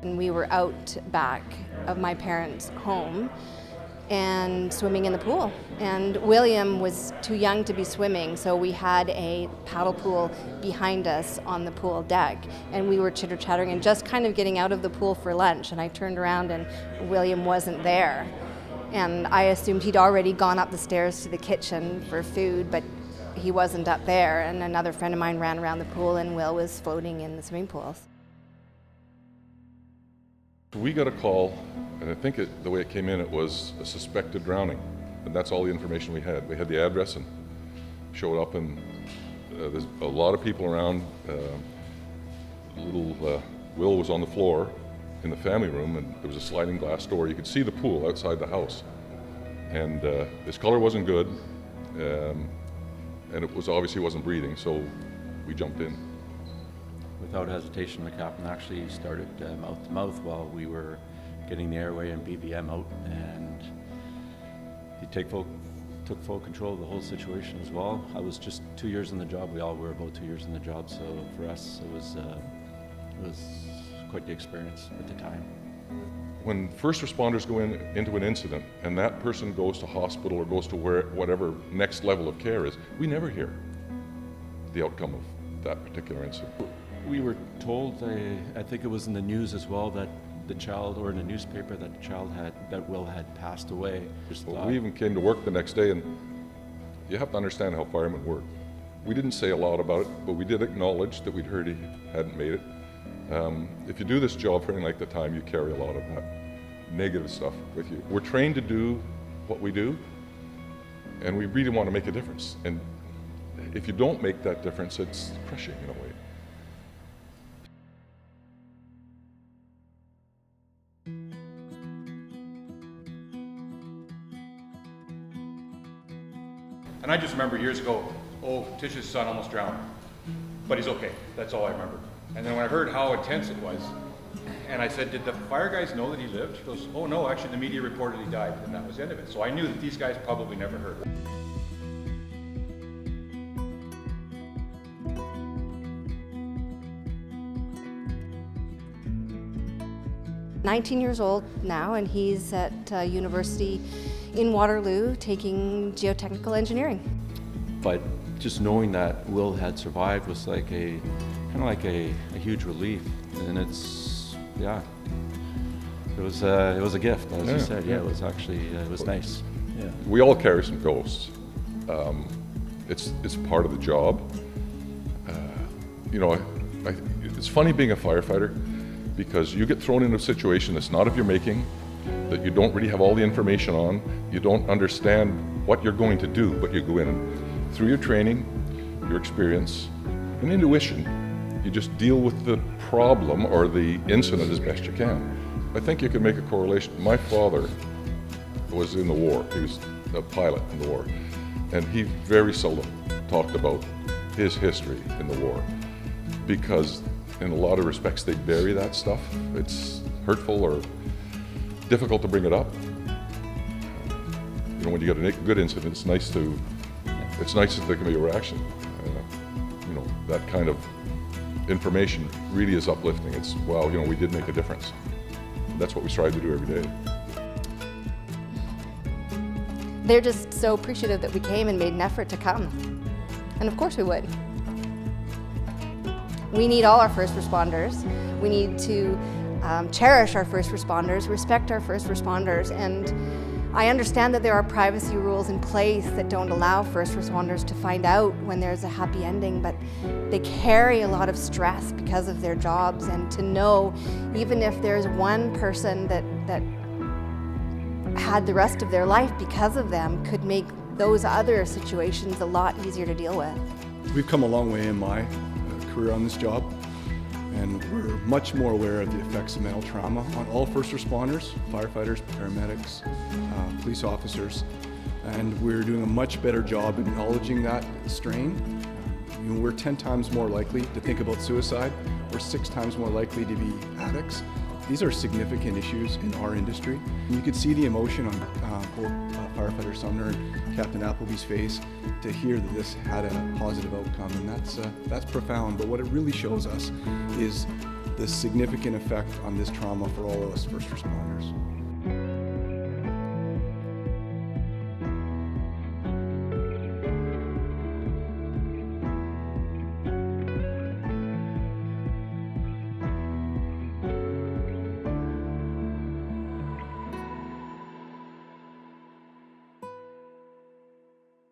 And we were out back of my parents' home and swimming in the pool. And William was too young to be swimming, so we had a paddle pool behind us on the pool deck. And we were chitter-chattering and just kind of getting out of the pool for lunch. And I turned around and William wasn't there. And I assumed he'd already gone up the stairs to the kitchen for food, but he wasn't up there. And another friend of mine ran around the pool and Will was floating in the swimming pools. We got a call, and I think the way it came in, it was a suspected drowning, and that's all the information we had. We had the address and showed up, and there's a lot of people around. Will was on the floor in the family room, and there was a sliding glass door. You could see the pool outside the house, and his color wasn't good, and it was obviously wasn't breathing, so we jumped in. Without hesitation, the captain actually started mouth to mouth while we were getting the airway and BVM out, and he took full control of the whole situation as well. I was just 2 years in the job. We all were about 2 years in the job, so for us it was quite the experience at the time. When first responders go into an incident and that person goes to hospital or goes to whatever next level of care is, we never hear the outcome of that particular incident. We were told, I think it was in the news as well, that the child, or in a newspaper, that Will had passed away. Well, we even came to work the next day, and you have to understand how firemen work. We didn't say a lot about it, but we did acknowledge that we'd heard he hadn't made it. If you do this job for any length of time, you carry a lot of that negative stuff with you. We're trained to do what we do, and we really want to make a difference. And if you don't make that difference, it's crushing in a way. And I just remember years ago, Tish's son almost drowned, but he's okay. That's all I remember. And then when I heard how intense it was, and I said, did the fire guys know that he lived? He goes, oh no, actually the media reported he died, and that was the end of it. So I knew that these guys probably never heard it. He's 19 years old now, and he's at university in Waterloo taking geotechnical engineering. But just knowing that Will had survived was like a huge relief, and it was a gift, as you said. Yeah, it was actually it was nice. Yeah. We all carry some ghosts. It's part of the job. It's funny being a firefighter, because you get thrown into a situation that's not of your making, that you don't really have all the information on, you don't understand what you're going to do, but you go in and through your training, your experience, and intuition, you just deal with the problem or the incident as best you can. I think you can make a correlation. My father was in the war. He was a pilot in the war, and he very seldom talked about his history in the war, because in a lot of respects they bury that stuff. It's hurtful or difficult to bring it up. When you get a good incident, it's nice that there can be a reaction. That kind of information really is uplifting. It's, wow, we did make a difference. That's what we strive to do every day. They're just so appreciative that we came and made an effort to come. And of course we would. We need all our first responders. We need to cherish our first responders, respect our first responders, and I understand that there are privacy rules in place that don't allow first responders to find out when there's a happy ending, but they carry a lot of stress because of their jobs, and to know even if there's one person that had the rest of their life because of them could make those other situations a lot easier to deal with. We've come a long way in my career on this job, and we're much more aware of the effects of mental trauma on all first responders, firefighters, paramedics, police officers, and we're doing a much better job acknowledging that strain. We're 10 times more likely to think about suicide. We're 6 times more likely to be addicts. These are significant issues in our industry. And you could see the emotion on both firefighter Sumner and Captain Appleby's face to hear that this had a positive outcome, and that's profound. But what it really shows us is the significant effect on this trauma for all of us first responders.